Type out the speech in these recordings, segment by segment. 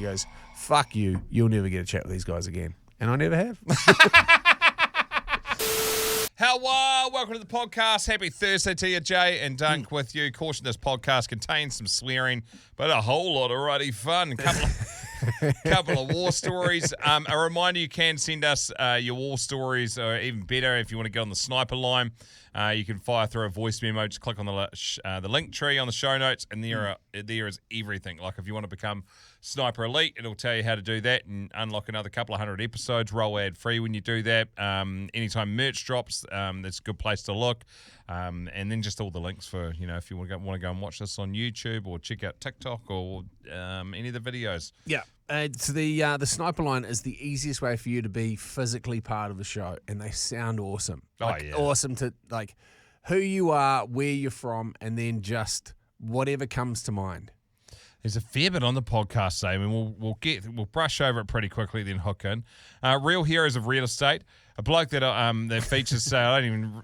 She goes, fuck you, you'll never get a chat with these guys again. And I never have. Hello, welcome to the podcast. Happy Thursday to you, Jay and Dunc with you. Caution, this podcast contains some swearing, but a whole lot of ruddy fun. Couple of war stories. A reminder, you can send us your war stories, or even better, if you want to get on the sniper line, you can fire through a voice memo. Just click on the link tree on the show notes, and there is everything. Like if you want to become Sniper Elite, it'll tell you how to do that and unlock another couple of 100 episodes. Roll ad free when you do that. Anytime merch drops, that's a good place to look. And then just all the links for, if you want to go and watch this on YouTube or check out TikTok or any of the videos. Yeah. So the sniper line is the easiest way for you to be physically part of the show, and they sound awesome. Awesome to who you are, where you're from, and then just whatever comes to mind. There's a fair bit on the podcast today. I mean, we'll brush over it pretty quickly, then hook in. Real Heroes of Real Estate, a bloke that features say I don't even.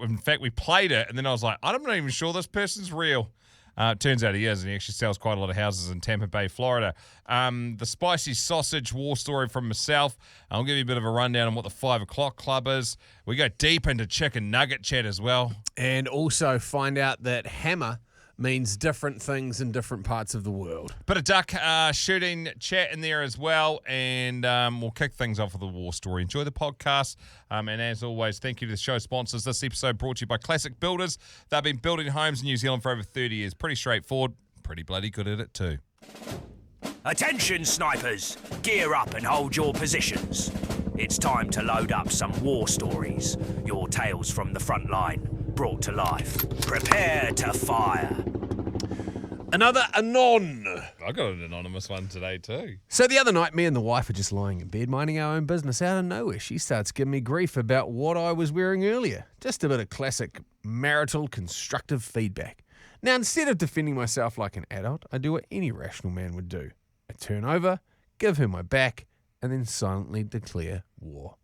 In fact, we played it, and then I was like, I'm not even sure this person's real. It turns out he is, and he actually sells quite a lot of houses in Tampa Bay, Florida. The spicy sausage war story from myself. I'll give you a bit of a rundown on what the 5 o'clock club is. We go deep into chicken nugget chat as well. And also find out that hammer means different things in different parts of the world. Bit of duck shooting chat in there as well, and we'll kick things off with a war story. Enjoy the podcast, and as always, thank you to the show sponsors. This episode brought to you by Classic Builders. They've been building homes in New Zealand for over 30 years. Pretty straightforward, pretty bloody good at it too. Attention snipers, gear up and hold your positions. It's time to load up some war stories, your tales from the front line, brought to life. Prepare to fire. Another anon. I got an anonymous one today too. So the other night, me and the wife are just lying in bed, minding our own business. Out of nowhere, she starts giving me grief about what I was wearing earlier. Just a bit of classic marital constructive feedback. Now, instead of defending myself like an adult, I do what any rational man would do. I turn over, give her my back, and then silently declare war.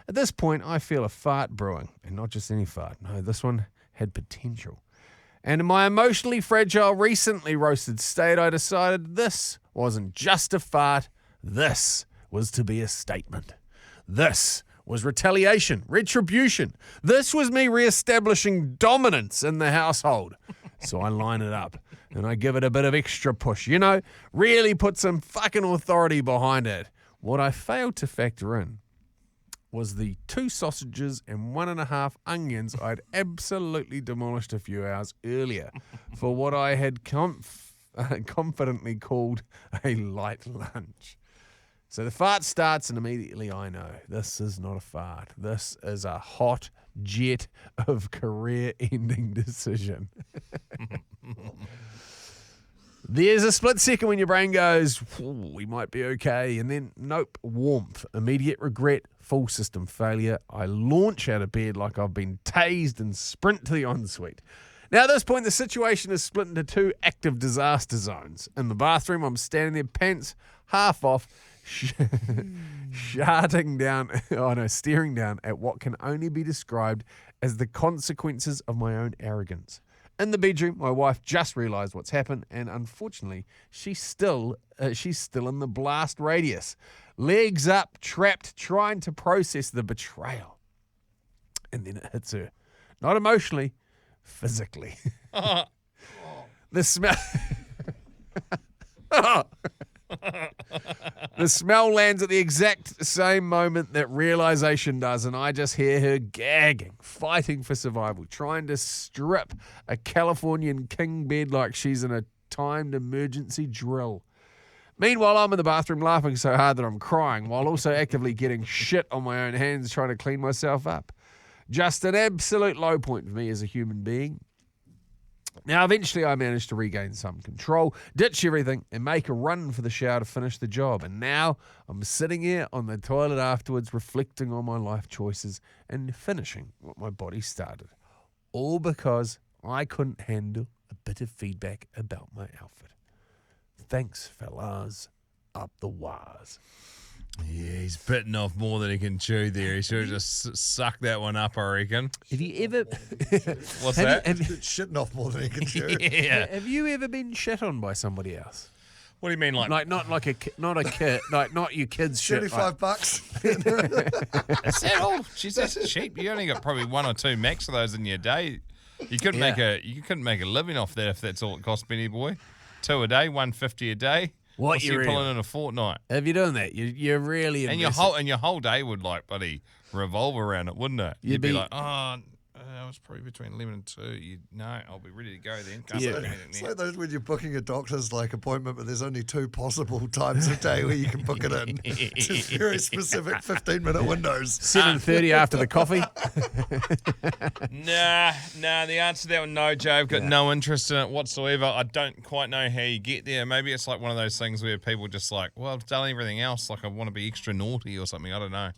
At this point, I feel a fart brewing, and not just any fart. No, this one had potential. And in my emotionally fragile, recently roasted state, I decided this wasn't just a fart. This was to be a statement. This was retaliation, retribution. This was me reestablishing dominance in the household. So I line it up, and I give it a bit of extra push. Really put some fucking authority behind it. What I failed to factor in was the 2 sausages and 1.5 onions I'd absolutely demolished a few hours earlier for what I had confidently called a light lunch. So the fart starts, and immediately I know this is not a fart. This is a hot jet of career-ending decision. There's a split second when your brain goes, we might be okay, and then nope, warmth, immediate regret, full system failure. I launch out of bed like I've been tased and sprint to the ensuite. Now at this point, the situation is split into 2 active disaster zones. In the bathroom, I'm standing there, pants half off, staring down at what can only be described as the consequences of my own arrogance. In the bedroom, my wife just realised what's happened, and unfortunately, she's still in the blast radius. Legs up, trapped, trying to process the betrayal. And then it hits her. Not emotionally, physically. The smell... The smell lands at the exact same moment that realization does, and I just hear her gagging, fighting for survival, trying to strip a Californian king bed like she's in a timed emergency drill. Meanwhile, I'm in the bathroom laughing so hard that I'm crying, while also actively getting shit on my own hands trying to clean myself up. Just an absolute low point for me as a human being. Now, eventually I managed to regain some control, ditch everything, and make a run for the shower to finish the job. And now I'm sitting here on the toilet afterwards, reflecting on my life choices and finishing what my body started. All because I couldn't handle a bit of feedback about my outfit. Thanks, fellas. Up the wires. Yeah, he's bitten off more than he can chew there. He should have just sucked that one up, I reckon. Have you ever... What's that? Shitting off more than he can chew. Yeah. Have you ever been shit on by somebody else? What do you mean, like not a kit, like not your kids' shit. $35. is that all? Jeez, that's cheap. You only got probably 1 or 2 max of those in your day. You couldn't make a living off that if that's all it cost, Benny boy. 2 a day, $150 a day. What's you pulling in a fortnight? If you're doing that, you're really invested. And your whole day would like buddy revolve around it, wouldn't it? You'd be like, it's probably between 11 and 2. I'll be ready to go then. It's like those when you're booking a doctor's appointment, but there's only 2 possible times a day where you can book it in. It's just very specific 15-minute windows. 7:30 after the coffee. Nah. The answer to that one, no, Joe. I've got no interest in it whatsoever. I don't quite know how you get there. Maybe it's like one of those things where people just like, well, I've done everything else. Like I want to be extra naughty or something. I don't know.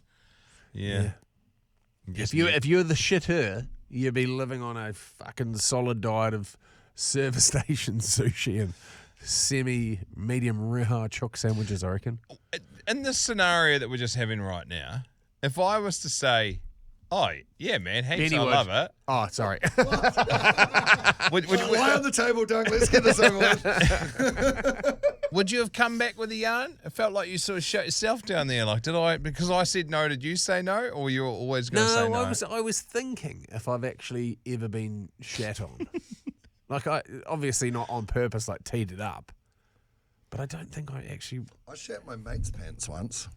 Yeah. If you're the shitter, you'd be living on a fucking solid diet of service station sushi and semi-medium rare chook sandwiches, I reckon. In this scenario that we're just having right now, if I was to say, oh, yeah, man, heaps, I love it. Oh, sorry. Why on the table, Dunc? Let's get this over with. Would you have come back with a yarn? It felt like you sort of shut yourself down there. Like, because I said no, did you say no? Or you were always going to say no? I was thinking if I've actually ever been shat on. I obviously not on purpose, teed it up. But I don't think I actually... I shat my mate's pants once.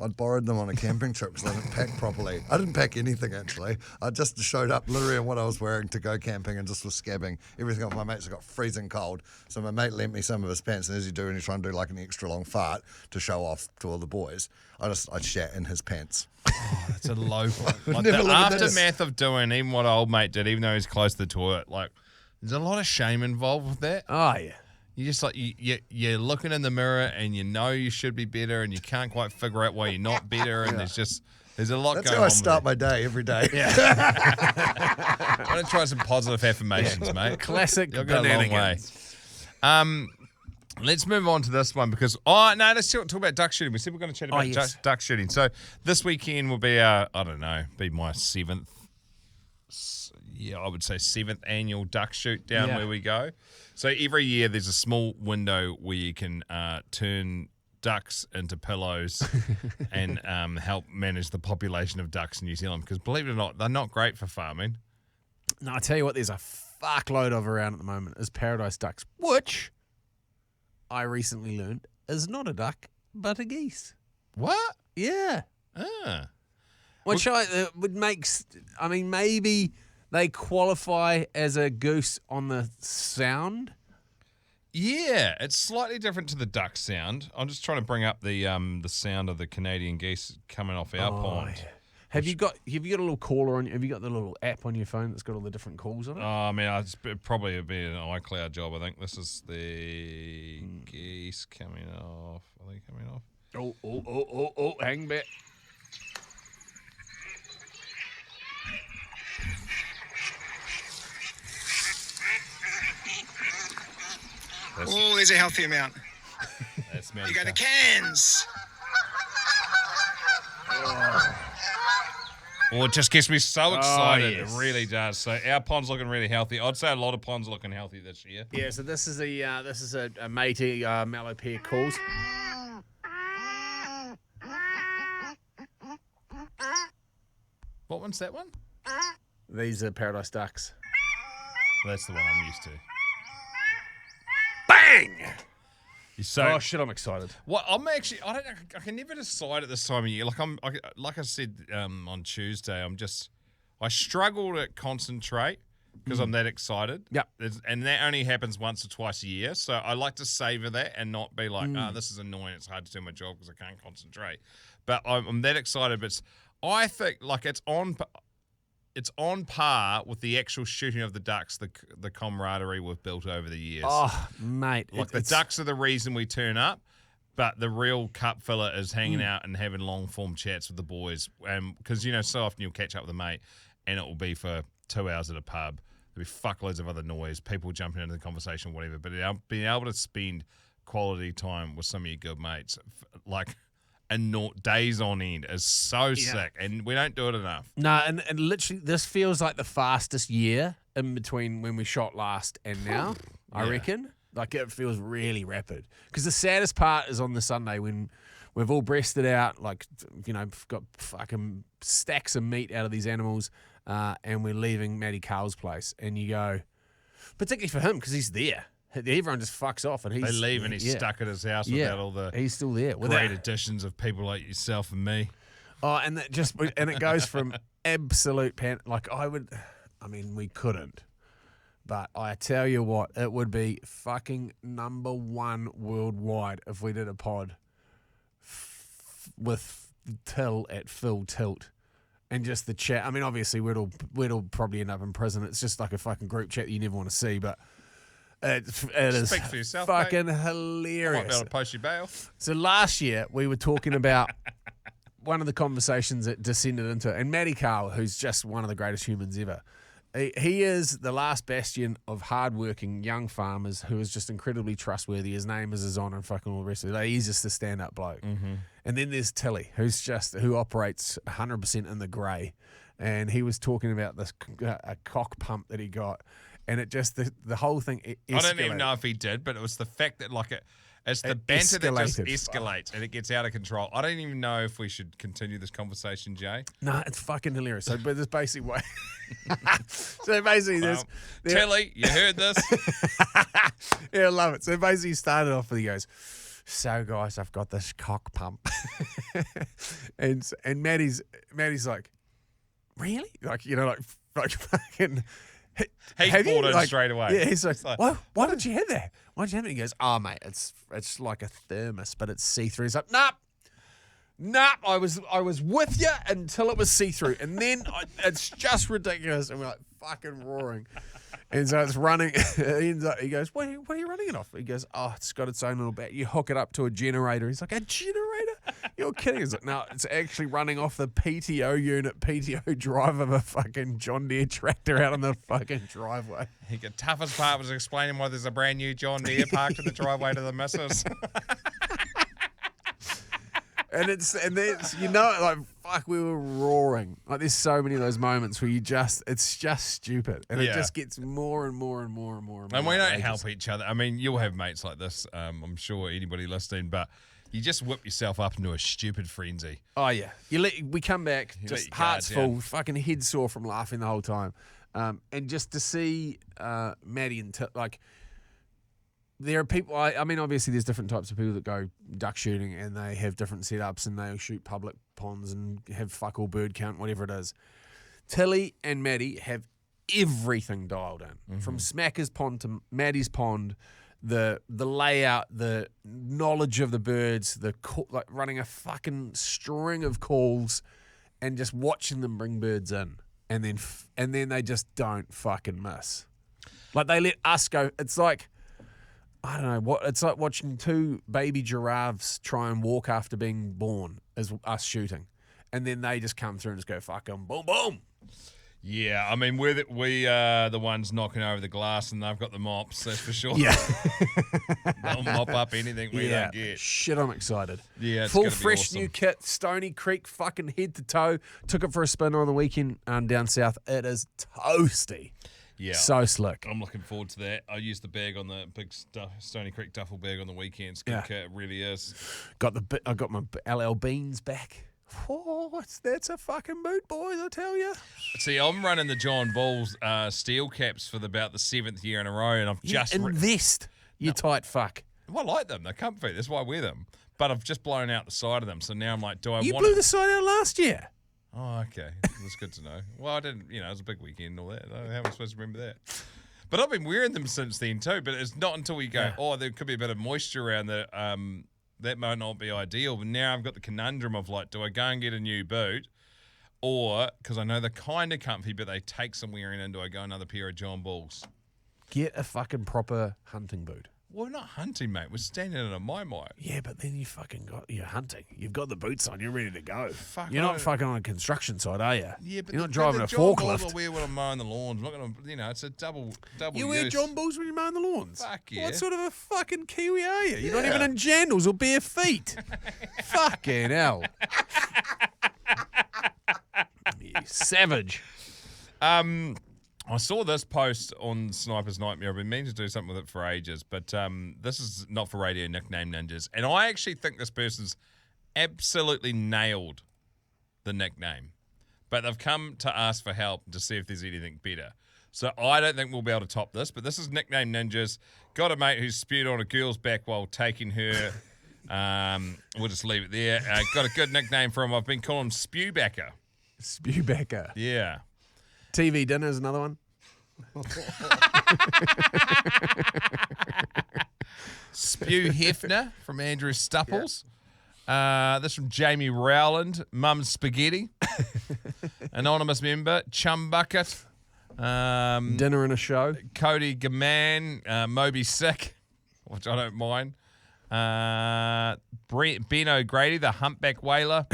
I'd borrowed them on a camping trip because I didn't pack properly. I didn't pack anything, actually. I just showed up literally in what I was wearing to go camping and just was scabbing everything off. My mates got freezing cold. So my mate lent me some of his pants, and as you do when you're trying to do an extra long fart to show off to all the boys, I shat in his pants. Oh, that's a low point. The aftermath of doing even what old mate did, even though he's close to the toilet, there's a lot of shame involved with that. Oh, yeah. You just you're looking in the mirror and you know you should be better and you can't quite figure out why you're not better and there's a lot That's going on. That's how I start my day every day. Yeah. I'm going to try some positive affirmations, mate. Classic. You'll go a long way. Let's move on to this one because let's talk about duck shooting. We said we're going to chat about duck shooting. So this weekend will be my 7th. Yeah, I would say 7th annual duck shoot down where we go. So every year there's a small window where you can turn ducks into pillows and help manage the population of ducks in New Zealand. Because believe it or not, they're not great for farming. No, I tell you what, there's a fuckload of around at the moment is paradise ducks, which I recently learned is not a duck, but a geese. What? Yeah. Which would make, maybe they qualify as a goose on the sound. Yeah, it's slightly different to the duck sound. I'm just trying to bring up the sound of the Canadian geese coming off our pond. Yeah. Have you got a little caller on? Have you got the little app on your phone that's got all the different calls on it? It'd probably be an iCloud job. I think this is the geese coming off. Are they coming off? Oh! Hang back. There's a healthy amount. You go to Cairns. It just gets me so excited. Yes. It really does. So our pond's looking really healthy. I'd say a lot of ponds are looking healthy this year. Yeah. So this is a matey mallow pair calls. What one's that one? These are paradise ducks. That's the one I'm used to. Bang! So, shit! I'm excited. Well, I can never decide at this time of year. Like I said on Tuesday, I struggle to concentrate because I'm that excited. Yep. And that only happens once or twice a year. So I like to savor that and not be like, this is annoying. It's hard to do my job because I can't concentrate. But I'm that excited. But I think it's on par with the actual shooting of the ducks, the camaraderie we've built over the years. Oh, mate. The ducks are the reason we turn up, but the real cup filler is hanging out and having long-form chats with the boys. Because, so often you'll catch up with a mate and it will be for 2 hours at a pub. There'll be fuckloads of other noise, people jumping into the conversation, whatever. But being able to spend quality time with some of your good mates, days on end is so sick, and we don't do it enough. No, and literally, this feels like the fastest year in between when we shot last and now, I reckon. Like, it feels really rapid. Because the saddest part is on the Sunday when we've all breasted out, like, got fucking stacks of meat out of these animals, and we're leaving Matty Carl's place. And you go, particularly for him, because he's there. Everyone just fucks off, and They leave and he's stuck at his house without all the he's still there. great additions of people like yourself and me. Oh, and it goes from absolute like we couldn't. But I tell you what, it would be fucking number one worldwide if we did a pod with Till at full tilt. And just the chat. I mean, obviously, we'd all probably end up in prison. It's just like a fucking group chat that you never want to see, but it is Speak for yourself, fucking mate. hilarious. Might be able to post your bail. So last year, we were talking about one of the conversations that descended into, and Matty Carl, who's just one of the greatest humans ever. He is the last bastion of hardworking young farmers who is just incredibly trustworthy. His name is his honour and fucking all the rest of it. He's just a stand-up bloke. Mm-hmm. And then there's Tilly, who operates 100% in the grey. And he was talking about this a cock pump that he got. And it just, the whole thing escalated. I don't even know if he did, but it was the fact that it's the banter that just escalates and it gets out of control. I don't even know if we should continue this conversation, Jay. No, it's fucking hilarious. So, but there's basically way. So basically, there's Tilly, you heard this? Yeah, I love it. So basically, he started off with, he goes, "So guys, I've got this cock pump," and Matty's like, "Really?" Like fucking. He bought it straight away. Yeah, he's like, why did you have that? Why did you have it? He goes, "Oh, mate, it's like a thermos, but it's see-through." He's like, Nah, I was with you until it was see-through. And then it's just ridiculous. And we're like fucking roaring. And so it's running. He goes, what are you running it off? He goes, "Oh, it's got its own little bat. You hook it up to a generator." He's like, "A generator? You're kidding." He's like, "No, it's actually running off the PTO drive of a fucking John Deere tractor out on the fucking driveway." The toughest part was explaining why there's a brand new John Deere parked in the driveway to the missus. And it's like, fuck, we were roaring. Like, there's so many of those moments where it's just stupid. And it just gets more and more and more and more and more. And we don't help each other. I mean, you'll have mates like this, I'm sure, anybody listening, but you just whip yourself up into a stupid frenzy. Oh, yeah. We come back, just hearts full, fucking head sore from laughing the whole time. And just to see Matty and there are people, I mean, obviously there's different types of people that go duck shooting and they have different setups and they shoot public ponds and have fuck all bird count, whatever it is. Tilly and Matty have everything dialed in. From Smacker's pond to Matty's pond, the layout, the knowledge of the birds, like running a fucking string of calls and just watching them bring birds in. And then they just don't fucking miss. Like, they let us go. It's like, I don't know what it's like watching two baby giraffes try and walk after being born as us shooting, and then they just come through and just go fucking boom boom. Yeah, I mean we are the ones knocking over the glass, and they've got the mops. That's for sure. Yeah, they'll mop up anything we don't get. Shit, I'm excited. Yeah, it's full gonna be fresh awesome. new kit, Stony Creek, fucking head to toe. Took it for a spin on the weekend down south. It is toasty. Yeah, so slick. I'm looking forward to that. I used the bag on the big Stony Creek duffel bag on the weekends. Good kit, it really is. I got my LL Beans back. Oh, that's a fucking boot, boys, I tell you. See, I'm running the John Bulls steel caps for about the 7th year in a row, and I've just invest. You tight fuck. Well, I like them. They're comfy. That's why I wear them. But I've just blown out the side of them, so now I'm like, do I want? You blew the side out last year. Oh, okay. That's good to know. Well, I didn't, it was a big weekend and all that. How am I supposed to remember that? But I've been wearing them since then too, but it's not until we go, there could be a bit of moisture around that. That might not be ideal. But now I've got the conundrum of like, do I go and get a new boot? Or, because I know they're kind of comfy, but they take some wearing in, do I go another pair of John Bulls? Get a fucking proper hunting boot. Well, we're not hunting, mate. We're standing in a mai-mai. Yeah, but then you're hunting. You've got the boots on. You're ready to go. You're not fucking on a construction site, are you? Yeah, but you're not driving a forklift. I'll wear when I'm mowing the lawns. I'm not going to, it's a double You wear use. John Bulls when you're mowing the lawns? Fuck yeah. What sort of a fucking Kiwi are you? You're not even in jandals or bare feet. Fucking hell. You savage. I saw this post on Sniper's Nightmare. I've been meaning to do something with it for ages, but this is not for radio nickname ninjas. And I actually think this person's absolutely nailed the nickname. But they've come to ask for help to see if there's anything better. So I don't think we'll be able to top this, but this is Nickname Ninjas. Got a mate who's spewed on a girl's back while taking her. We'll just leave it there. Got a good nickname for him. I've been calling him Spewbacker. Spewbacker. Yeah. TV dinner is another one. Spew Hefner from Andrew Stupples. This from Jamie Rowland. Mum's Spaghetti. Anonymous member. Chum Bucket. Dinner and a show. Cody Gaman. Moby Sick, which I don't mind. Ben O'Grady, the Humpback Whaler.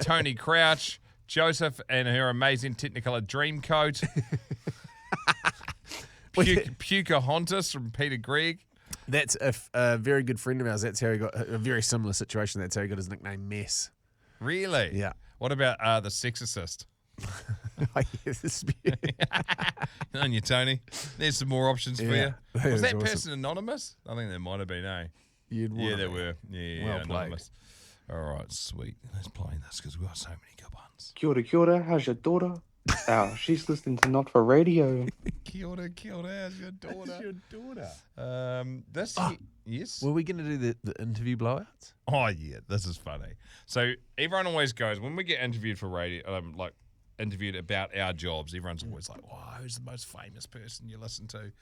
Tony Crouch. Joseph and her amazing Technicolor Dreamcoat. Pocahontas from Peter Gregg. That's a very good friend of ours. That's how he got a very similar situation. That's how he got his nickname Mess. Really? Yeah. What about the Sexorcist? On you, Tony. There's some more options for you. Was that person anonymous? I think there might have been, eh? Yeah, they were. Yeah, well anonymous. All right, sweet. Let's play this because we've got so many good ones. Kia ora, how's your daughter? She's listening to Not for Radio. Kia ora, how's your daughter? Yes. Yes. Were we going to do the interview blowouts? Oh, yeah, this is funny. So everyone always goes, when we get interviewed for radio, interviewed about our jobs, everyone's always like, wow, who's the most famous person you listen to?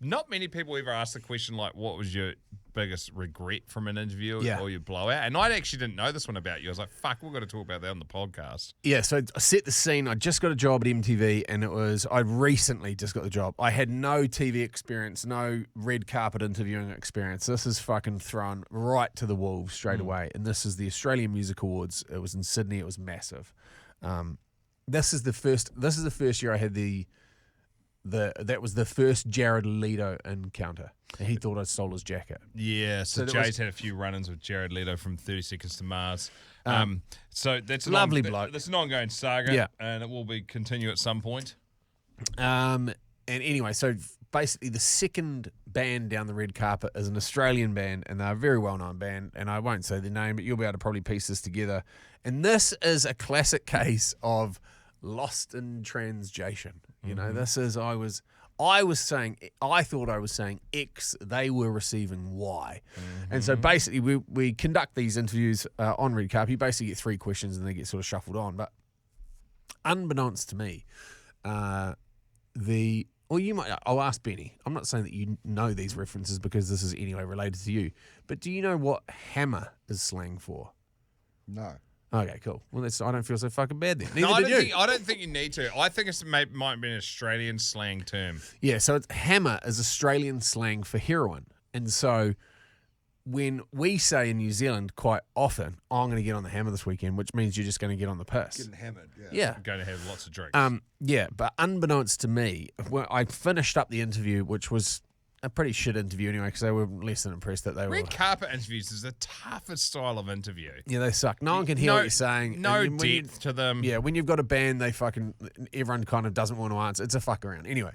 Not many people ever ask the question like, what was your biggest regret from an interview or your blowout? And I actually didn't know this one about you. I was like, fuck, we've got to talk about that on the podcast. Yeah, so I set the scene. I just got a job at MTV, and I recently just got the job. I had no TV experience, no red carpet interviewing experience. This is fucking thrown right to the wolves straight away. And this is the Australian Music Awards. It was in Sydney. It was massive. This is the first year I had that was the first Jared Leto encounter. And he thought I stole his jacket. Yeah, so Jay's had a few run-ins with Jared Leto from 30 Seconds to Mars. So that's lovely bloke. That's an ongoing saga, and it will be continue at some point. And anyway, so basically the second band down the red carpet is an Australian band, and they're a very well-known band, and I won't say the name, but you'll be able to probably piece this together. And this is a classic case of lost in translation. You know, this is I thought I was saying X, they were receiving Y. And so basically we conduct these interviews on red carpet. You basically get 3 questions and they get sort of shuffled on. But unbeknownst to me, I'll ask Benny. I'm not saying that you know these references because this is anyway related to you. But do you know what hammer is slang for? No. Okay, cool. Well, I don't feel so fucking bad then. No, Neither did you. I don't think you need to. I think it might be an Australian slang term. Yeah, so hammer is Australian slang for heroin. And so when we say in New Zealand quite often, I'm going to get on the hammer this weekend, which means you're just going to get on the piss. Getting hammered, Yeah. I'm going to have lots of drinks. Yeah, but unbeknownst to me, I finished up the interview, which was a pretty shit interview anyway, because they were less than impressed that they were. Red carpet interviews is the toughest style of interview. Yeah, they suck. No one can hear what you're saying. No And depth to them. Yeah, when you've got a band, everyone kind of doesn't want to answer. It's a fuck around. Anyway,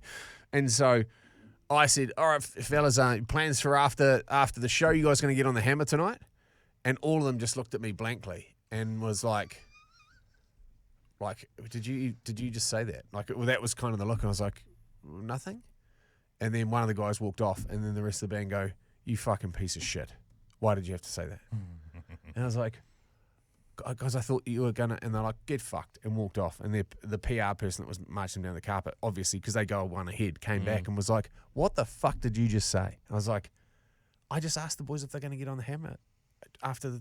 and so I said, all right, fellas, plans for after the show, you guys going to get on the hammer tonight? And all of them just looked at me blankly and was like, did you just say that? That was kind of the look. And I was like, nothing. And then one of the guys walked off, and then the rest of the band go, you fucking piece of shit. Why did you have to say that? And I was like, because I thought you were going to, and they're like, get fucked, and walked off. And the PR person that was marching down the carpet, obviously, because they go one ahead, came back and was like, what the fuck did you just say? And I was like, I just asked the boys if they're going to get on the hammer after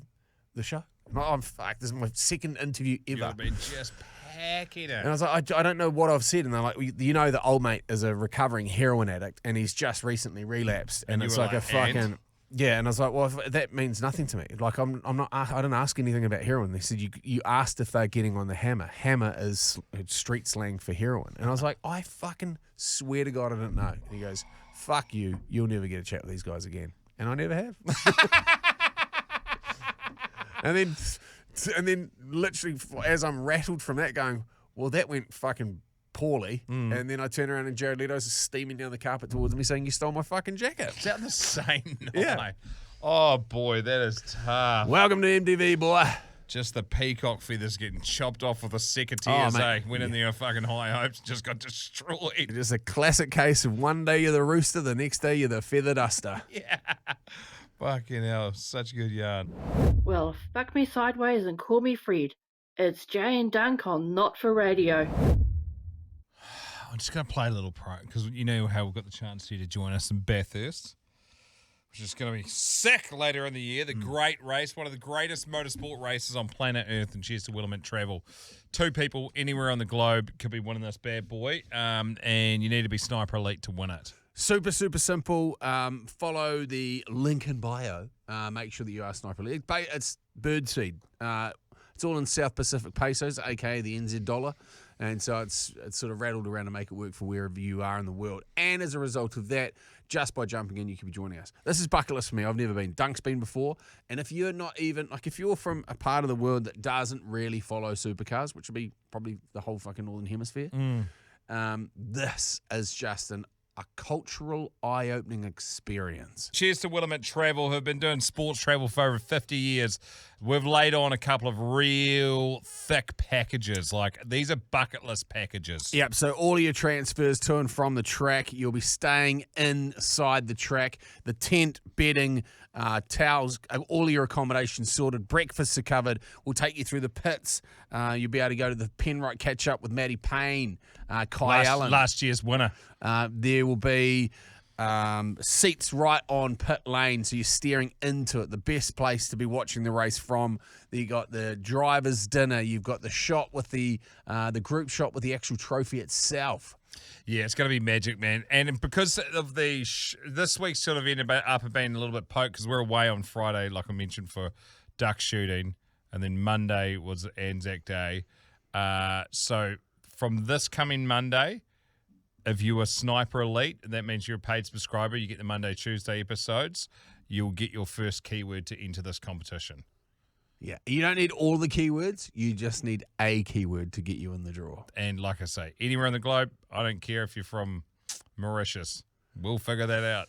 the show. I'm fucked. This is my second interview ever. You've been just packing it. And I was like, I don't know what I've said. And they're like, you know, the old mate is a recovering heroin addict, and he's just recently relapsed. And it's like a fucking... And? Yeah, and I was like, well, that means nothing to me. Like, I didn't ask anything about heroin. They said, you asked if they're getting on the hammer. Hammer is street slang for heroin. And I was like, I fucking swear to God I didn't know. And he goes, fuck you. You'll never get a chat with these guys again. And I never have. And then literally, as I'm rattled from that, going, well, that went fucking poorly, and then I turn around and Jared Leto's steaming down the carpet towards me saying, "You stole my fucking jacket." Is that the same night? Yeah. Oh, boy, that is tough. Welcome to MTV, boy. Just the peacock feathers getting chopped off with a secateurs, mate. Went in there with fucking high hopes, just got destroyed. Just a classic case of one day you're the rooster, the next day you're the feather duster. Yeah. Fucking hell, such a good yarn. Well, fuck me sideways and call me Fred. It's Jay and Dunc on Not For Radio. I'm just going to play a little pro, because you know how we've got the chance here to join us in Bathurst, which is going to be sick later in the year. The great race, one of the greatest motorsport races on planet Earth, and cheers to Willamette Travel. 2 people anywhere on the globe could be winning this bad boy, and you need to be Sniper Elite to win it. Super, super simple. Follow the link in bio. Make sure that you are Sniper Elite. It's birdseed. It's all in South Pacific pesos, aka the NZ dollar. And so it's sort of rattled around to make it work for wherever you are in the world. And as a result of that, just by jumping in, you can be joining us. This is bucket list for me. I've never been. Dunk's been before. And if you're not even, like if you're from a part of the world that doesn't really follow supercars, which would be probably the whole fucking Northern Hemisphere, this is just a cultural, eye-opening experience. Cheers to Willamette Travel, who've been doing sports travel for over 50 years. We've laid on a couple of real thick packages. Like, these are bucket list packages. Yep, so all of your transfers to and from the track, you'll be staying inside the track. The tent, bedding, towels, all of your accommodations sorted. Breakfasts are covered. We'll take you through the pits. You'll be able to go to the Penrite catch-up with Maddie Payne, Kai Allen. Last year's winner. There will be seats right on pit lane, so you're steering into it. The best place to be watching the race from. You got the driver's dinner. You've got the shot with the group shot with the actual trophy itself. Yeah, it's going to be magic, man. And because of the this week's sort of ended up being a little bit poked because we're away on Friday, like I mentioned, for duck shooting, and then Monday was Anzac Day. So from this coming Monday, if you are Sniper Elite, that means you're a paid subscriber, you get the Monday, Tuesday episodes, you'll get your first keyword to enter this competition. Yeah, you don't need all the keywords. You just need a keyword to get you in the draw. And like I say, anywhere on the globe, I don't care if you're from Mauritius. We'll figure that out.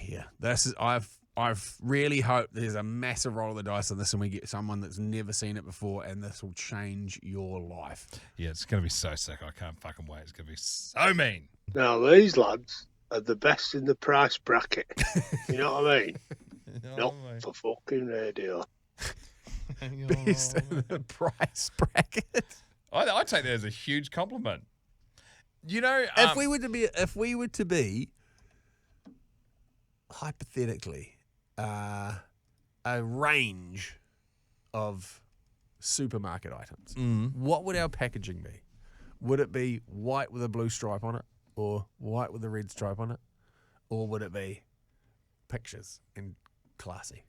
Yeah, this is I've really hoped there's a massive roll of the dice on this and we get someone that's never seen it before and this will change your life. Yeah, it's going to be so sick. I can't fucking wait. It's going to be so mean. Now, these lads are the best in the price bracket. You know what I mean? Not for fucking radio. Best in the price bracket. I take that as a huge compliment. You know, if we were to be hypothetically a range of supermarket items, what would our packaging be? Would it be white with a blue stripe on it, or white with a red stripe on it, or would it be pictures and classy?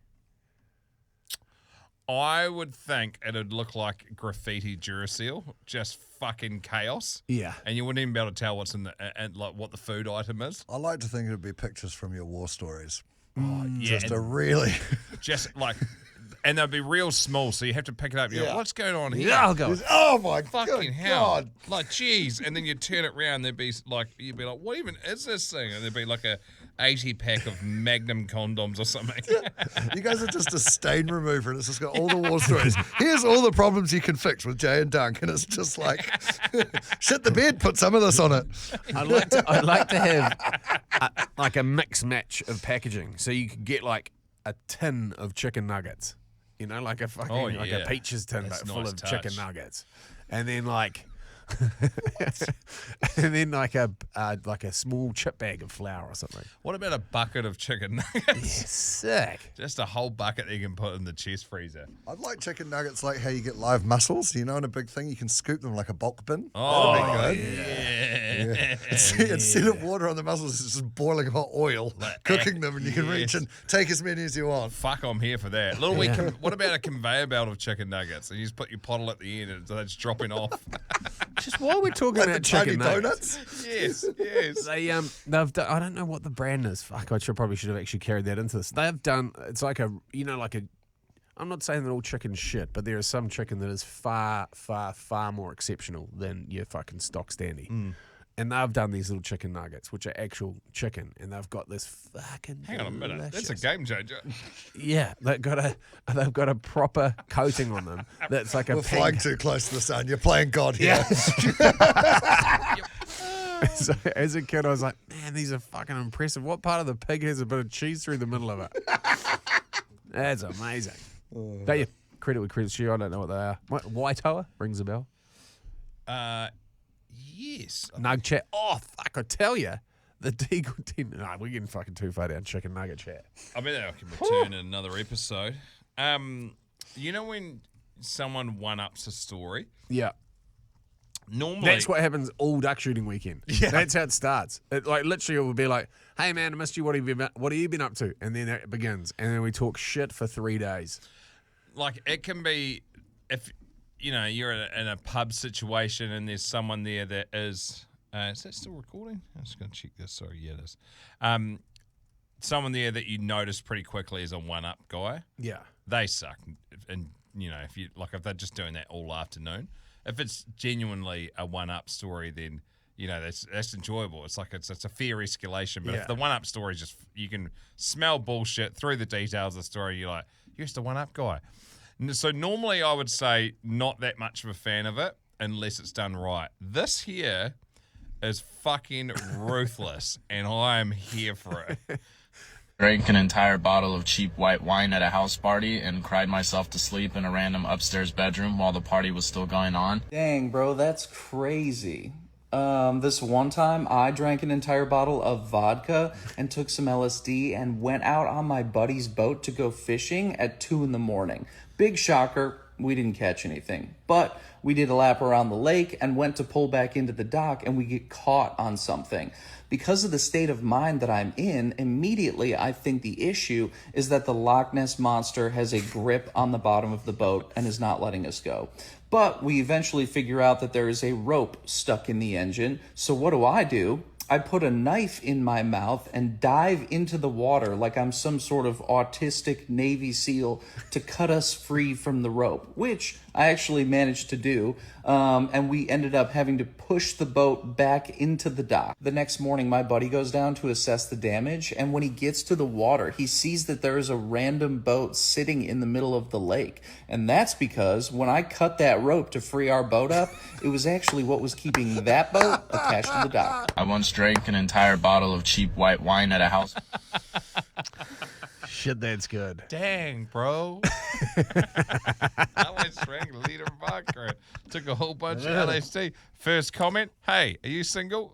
I would think it'd look like graffiti Duracell, just fucking chaos. Yeah, and you wouldn't even be able to tell what's in the and like what the food item is. I like to think it'd be pictures from your war stories. Yeah, Just a really just like, and they'd be real small, so you have to pick it up. You're like, what's going on here? yeah, I'll go. Oh my Fucking good hell! God. Like, geez, and then you turn it around, there'd be like, you'd be like, what even is this thing? And there'd be like a 80 pack of Magnum condoms or something. You guys are just a stain remover, and it's just got all the war stories. Here's all the problems you can fix with Jay and Dunc, and it's just like, shit the bed, put some of this on it. I'd like to have like a mix match of packaging, so you could get like a tin of chicken nuggets, you know, like a fucking like a Peaches tin but full nice of touch. chicken nuggets, and then like. And then like a small chip bag of flour or something. What about a bucket of chicken nuggets? Yeah, sick. Just a whole bucket that you can put in the chest freezer. I'd like chicken nuggets like how you get live mussels, you know, in a big thing. You can scoop them like a bulk bin. Oh, That'd be good. yeah. Instead of water on the mussels, it's just boiling hot oil, cooking them, and you can reach and take as many as you want. Fuck, I'm here for that. What about a conveyor belt of chicken nuggets? And you just put your pottle at the end and it's dropping off. Just while we're talking Like about the tiny chicken nuggets, donuts. Yes. they've done, I don't know what the brand is. Fuck, I probably should have actually carried that into this. They've done, it's like a, you know, like a, I'm not saying that all chicken's shit, but there is some chicken that is far, far, far more exceptional than your fucking stock standy. And they've done these little chicken nuggets, which are actual chicken, and they've got this fucking. Hang on a minute, that's a delicious- game changer. Yeah, they've got a proper coating on them. That's like a We're pink. flying too close to the sun. You're playing God here. So as a kid, I was like, man, these are fucking impressive. What part of the pig has a bit of cheese through the middle of it? That's amazing. Don't you? Credit with credit's due. I don't know what they are. Waitoa rings a bell. Yes. Nug chat. Oh, fuck, I tell you. The Deagle team. No, we're getting fucking too far down chicken nugget chat. I mean, I can return in another episode. You know when someone one-ups a story? Yeah. Normally... That's what happens all duck shooting weekend. Yeah. That's how it starts. Literally, it will be like, hey, man, I missed you. What have you been up to? And then it begins. And then we talk shit for 3 days. Like, it can be... If, you know, you're in a pub situation and there's someone there that is that still recording? I'm just going to check this. Sorry, yeah, it is. Someone there that you notice pretty quickly is a one-up guy. Yeah. They suck. And, you know, if they're just doing that all afternoon, if it's genuinely a one-up story, then, you know, that's enjoyable. It's like it's a fair escalation. But if the one-up story is just, you can smell bullshit through the details of the story, you're like, you're just a one-up guy. So normally I would say not that much of a fan of it unless it's done right. This here is fucking ruthless, and I am here for it. Drank an entire bottle of cheap white wine at a house party and cried myself to sleep in a random upstairs bedroom while the party was still going on. Dang, bro, that's crazy. This one time I drank an entire bottle of vodka and took some LSD and went out on my buddy's boat to go fishing at 2 a.m. Big shocker, we didn't catch anything. But we did a lap around the lake and went to pull back into the dock and we get caught on something. Because of the state of mind that I'm in, immediately I think the issue is that the Loch Ness Monster has a grip on the bottom of the boat and is not letting us go. But we eventually figure out that there is a rope stuck in the engine. So what do? I put a knife in my mouth and dive into the water like I'm some sort of autistic Navy SEAL to cut us free from the rope, which I actually managed to do. And we ended up having to push the boat back into the dock. The next morning, my buddy goes down to assess the damage. And when he gets to the water, he sees that there is a random boat sitting in the middle of the lake. And that's because when I cut that rope to free our boat up, it was actually what was keeping that boat attached to the dock. I once drank an entire bottle of cheap white wine at a house. Shit, that's good. Dang, bro. I went drank a liter of vodka. Took a whole bunch of LSD. First comment, hey, are you single?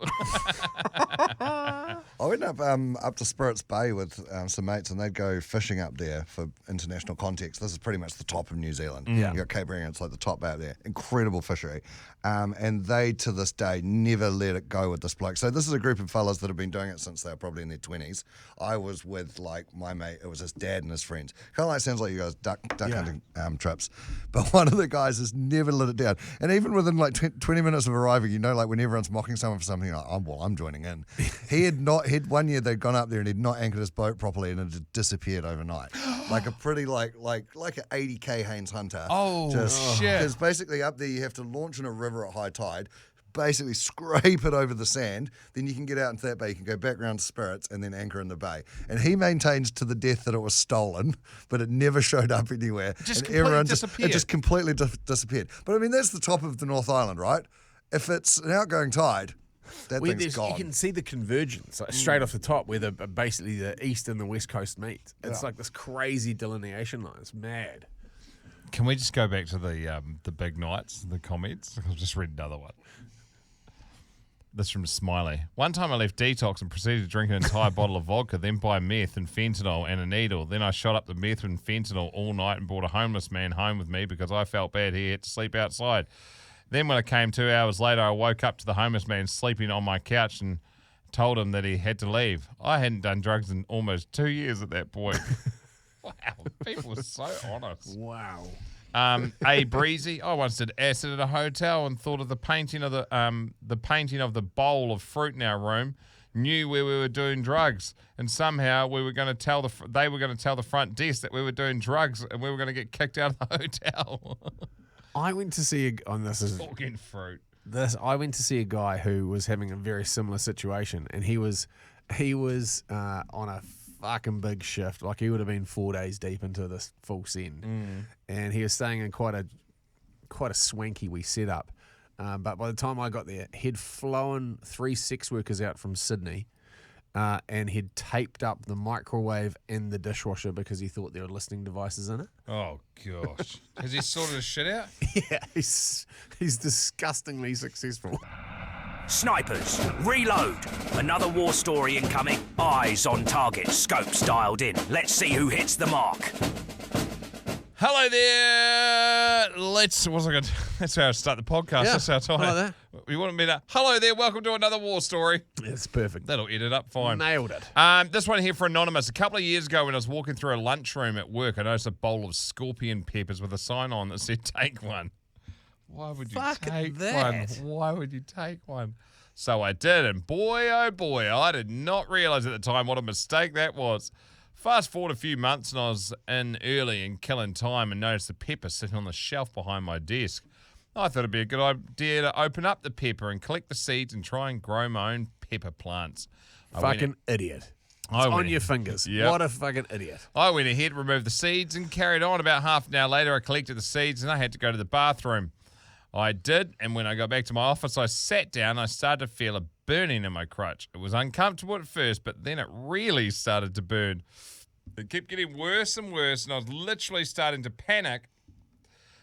I went up to Spirits Bay with some mates, and they'd go fishing up there. For international context, this is pretty much the top of New Zealand. Yeah. You got Cape Reinga, it's like the top out there. Incredible fishery. And they, to this day, never let it go with this bloke. So this is a group of fellas that have been doing it since they were probably in their 20s. I was with, like, my mate. It was his dad and his friends. Kind of like, sounds like you guys duck hunting trips. But one of the guys has never let it down. And even within, like, 20 minutes of arriving, you know, like, when everyone's mocking someone for something, you're like, I'm joining in. One year they'd gone up there and he'd not anchored his boat properly and it had disappeared overnight. Like a pretty, like an 80K Haynes Hunter. Oh, shit. Because basically up there you have to launch in a river at high tide, basically scrape it over the sand, then you can get out into that bay, you can go back around to Spirits and then anchor in the bay. And he maintains to the death that it was stolen, but it never showed up anywhere. It just completely disappeared. But I mean, that's the top of the North Island, right? If it's an outgoing tide, that thing's gone. You can see the convergence straight off the top where basically the east and the west coast meet. It's like this crazy delineation line. It's mad. Can we just go back to the big nights, the comments? I'll just read another one. This from Smiley. One time I left detox and proceeded to drink an entire bottle of vodka, then buy meth and fentanyl and a needle. Then I shot up the meth and fentanyl all night and brought a homeless man home with me because I felt bad he had to sleep outside. Then when I came 2 hours later, I woke up to the homeless man sleeping on my couch and told him that he had to leave. I hadn't done drugs in almost 2 years at that point. Wow, people are so honest. Wow. A Breezy. I once did acid at a hotel and thought of the painting of the bowl of fruit in our room. knew where we were doing drugs, and somehow we were going to tell they were going to tell the front desk that we were doing drugs, and we were going to get kicked out of the hotel. I went to see Fucking fruit. I went to see a guy who was having a very similar situation, and he was on a fucking big shift. Like, he would have been 4 days deep into this full send, and he was staying in quite a swanky wee setup. But by the time I got there, he'd flown 3 sex workers out from Sydney, and he'd taped up the microwave and the dishwasher because he thought there were listening devices in it. Oh, gosh. Has he sorted his shit out? Yeah, he's disgustingly successful. Snipers, reload. Another war story incoming. Eyes on target, scopes dialed in. Let's see who hits the mark. Hello there. That's how I start the podcast. Yeah, That's how I told I it. like You want me to? Hello there. Welcome to another war story. It's perfect. That'll edit up fine. Nailed it. This one here for Anonymous. A couple of years ago when I was walking through a lunchroom at work, I noticed a bowl of scorpion peppers with a sign on that said, "Take one." Why would you take one? Why would you take one? So I did, and boy, oh boy, I did not realize at the time what a mistake that was. Fast forward a few months, and I was in early and killing time and noticed the pepper sitting on the shelf behind my desk. I thought it'd be a good idea to open up the pepper and collect the seeds and try and grow my own pepper plants. Fucking idiot. It's on your fingers. Yep. What a fucking idiot. I went ahead, removed the seeds, and carried on. About half an hour later, I collected the seeds, and I had to go to the bathroom. I did, and when I got back to my office, I sat down. I started to feel a burning in my crotch. It was uncomfortable at first, but then it really started to burn. It kept getting worse and worse, and I was literally starting to panic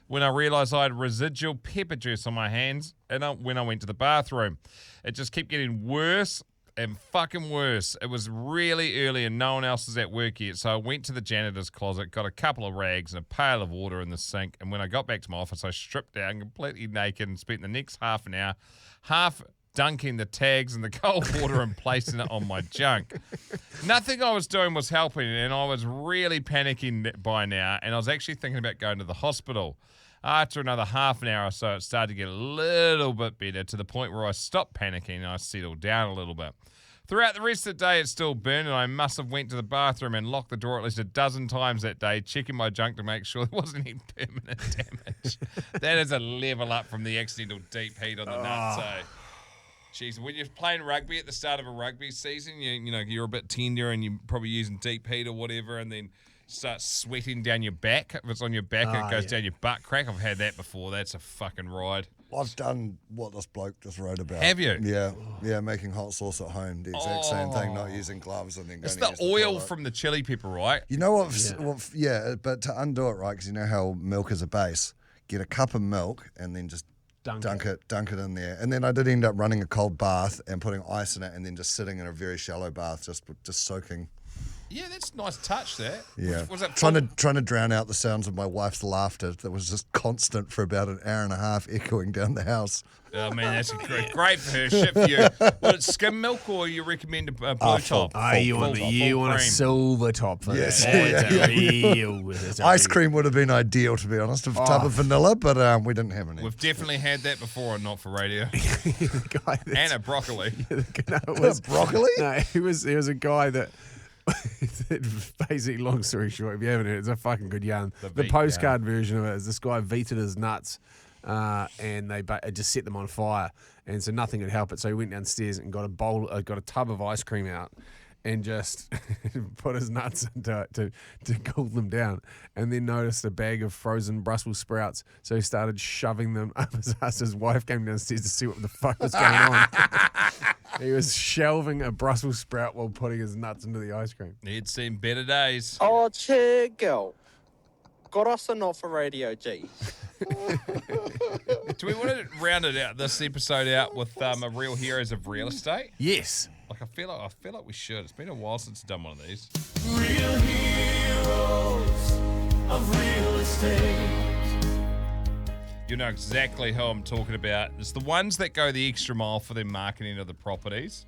when I realised I had residual pepper juice on my hands and when I went to the bathroom. It just kept getting worse and fucking worse. It was really early and no one else was at work yet, so I went to the janitor's closet, got a couple of rags and a pail of water in the sink, and when I got back to my office, I stripped down completely naked and spent the next half an hour dunking the tags in the cold water and placing it on my junk. Nothing I was doing was helping, and I was really panicking by now, and I was actually thinking about going to the hospital. After another half an hour or so, it started to get a little bit better to the point where I stopped panicking and I settled down a little bit. Throughout the rest of the day, it still burned, and I must have went to the bathroom and locked the door at least a dozen times that day, checking my junk to make sure there wasn't any permanent damage. That is a level up from the accidental deep heat on the nuts, eh? Jeez, when you're playing rugby at the start of a rugby season, you're a bit tender and you're probably using deep heat or whatever, and then start sweating down your back. If it's on your back and it goes down your butt crack, I've had that before. That's a fucking ride. I've done what this bloke just wrote about. Have you? Yeah, making hot sauce at home. The exact same thing, not using gloves and then going It's to the use the oil toilet. from the chili pepper, right? You know what? Yeah, but to undo it, right, because you know how milk is a base, get a cup of milk and then just dunk it in there. And then I did end up running a cold bath and putting ice in it and then just sitting in a very shallow bath, just soaking. Yeah, that's a nice touch, that. Yeah. Was that trying to drown out the sounds of my wife's laughter that was just constant for about an hour and a half, echoing down the house. Oh, man, that's great for her. Shit for you. Well, it's skim milk, or you recommend a blue top? You want a silver top for yes. that. Ice cream would have been ideal, to be honest, a tub of vanilla, but we didn't have any. We've definitely had that before, and not for radio. And a broccoli. Broccoli? No, he was a guy that. Basically, long story short, if you haven't heard, it's a fucking good yarn. The postcard version of it is this guy vetoed his nuts, and they just set them on fire, and so nothing could help it. So he went downstairs and got a tub of ice cream out, and just put his nuts into it to cool them down, and then noticed a bag of frozen Brussels sprouts. So he started shoving them up his ass. His wife came downstairs to see what the fuck was going on. He was shelving a Brussels sprout while putting his nuts into the ice cream. He'd seen better days. Oh, cheer, girl. Got us a not for radio, G. Do we want to round it out, this episode out with a real heroes of real estate? Yes. I feel like we should. It's been a while since I've done one of these. Real heroes of real estate. You know exactly who I'm talking about. It's the ones that go the extra mile for their marketing of the properties.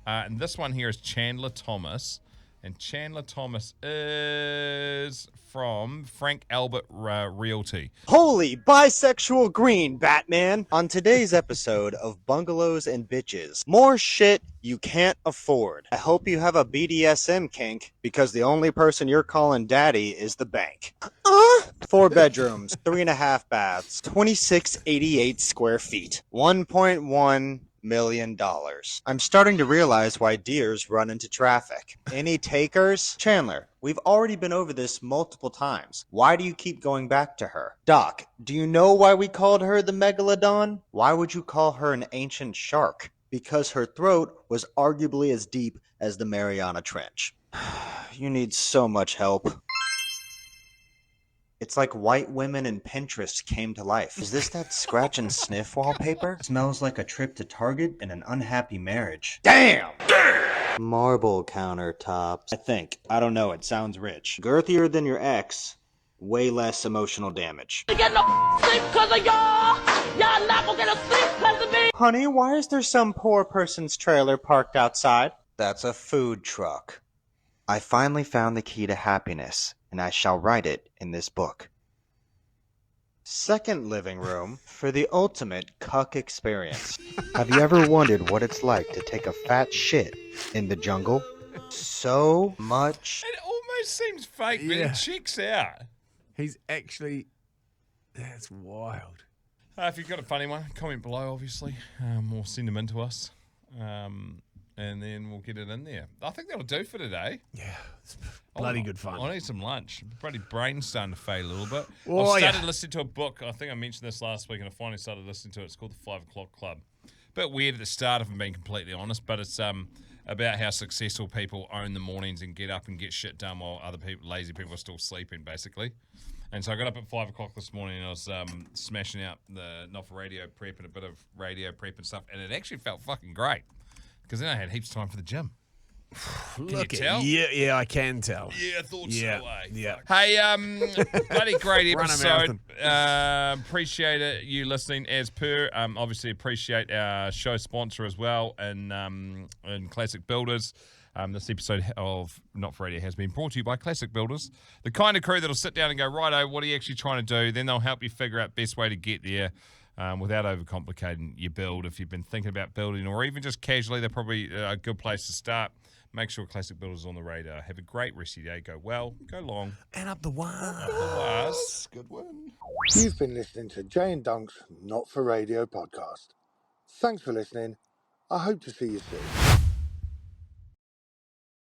And this one here is Chandler Thomas. And Chandler Thomas is from Frank Albert Realty. Holy bisexual green, Batman! On today's episode of Bungalows and Bitches, more shit you can't afford. I hope you have a BDSM kink, because the only person you're calling daddy is the bank. 4 bedrooms, 3.5 baths, 2688 square feet, $1.1 million. I'm starting to realize why deers run into traffic. Any takers? Chandler, we've already been over this multiple times. Why do you keep going back to her? Doc, do you know why we called her the Megalodon? Why would you call her an ancient shark? Because her throat was arguably as deep as the Mariana Trench. You need so much help. It's like white women in Pinterest came to life. Is this that scratch and sniff wallpaper? Smells like a trip to Target and an unhappy marriage. Damn! Marble countertops. I think. I don't know. It sounds rich. Girthier than your ex. Way less emotional damage. You get no sleep cause of y'all. Y'all not gonna get a sleep cause of me. Honey, why is there some poor person's trailer parked outside? That's a food truck. I finally found the key to happiness, and I shall write it in this book. Second living room for the ultimate cuck experience. Have you ever wondered what it's like to take a fat shit in the jungle? So much. It almost seems fake, but it checks out. He's actually... That's wild. If you've got a funny one, comment below, obviously. Or send them in to us. And then we'll get it in there. I think that'll do for today. Yeah, it's bloody good fun. I need some lunch. Bloody brain's starting to fade a little bit. Oh, I've started listening to a book. I think I mentioned this last week, and I finally started listening to it. It's called The 5 O'Clock Club. Bit weird at the start, if I'm being completely honest, but it's about how successful people own the mornings and get up and get shit done while other people, lazy people, are still sleeping, basically. And so I got up at 5 o'clock this morning, and I was smashing out the Not For Radio prep and a bit of radio prep and stuff, and it actually felt fucking great. Because then I had heaps of time for the gym. Can you tell? Yeah, I can tell. Yeah, I thought so. Yeah. Hey, bloody great Run a episode. Appreciate you listening as per. Obviously appreciate our show sponsor as well, and Classic Builders. This episode of Not For Radio has been brought to you by Classic Builders, the kind of crew that'll sit down and go, righto, what are you actually trying to do? Then they'll help you figure out best way to get there. Without overcomplicating your build. If you've been thinking about building or even just casually, they're probably a good place to start. Make sure Classic Builders is on the radar. Have a great rest of your day. Go well, go long. And up the wires. Up the wires. Good one. You've been listening to Jay and Dunc's Not For Radio podcast. Thanks for listening. I hope to see you soon.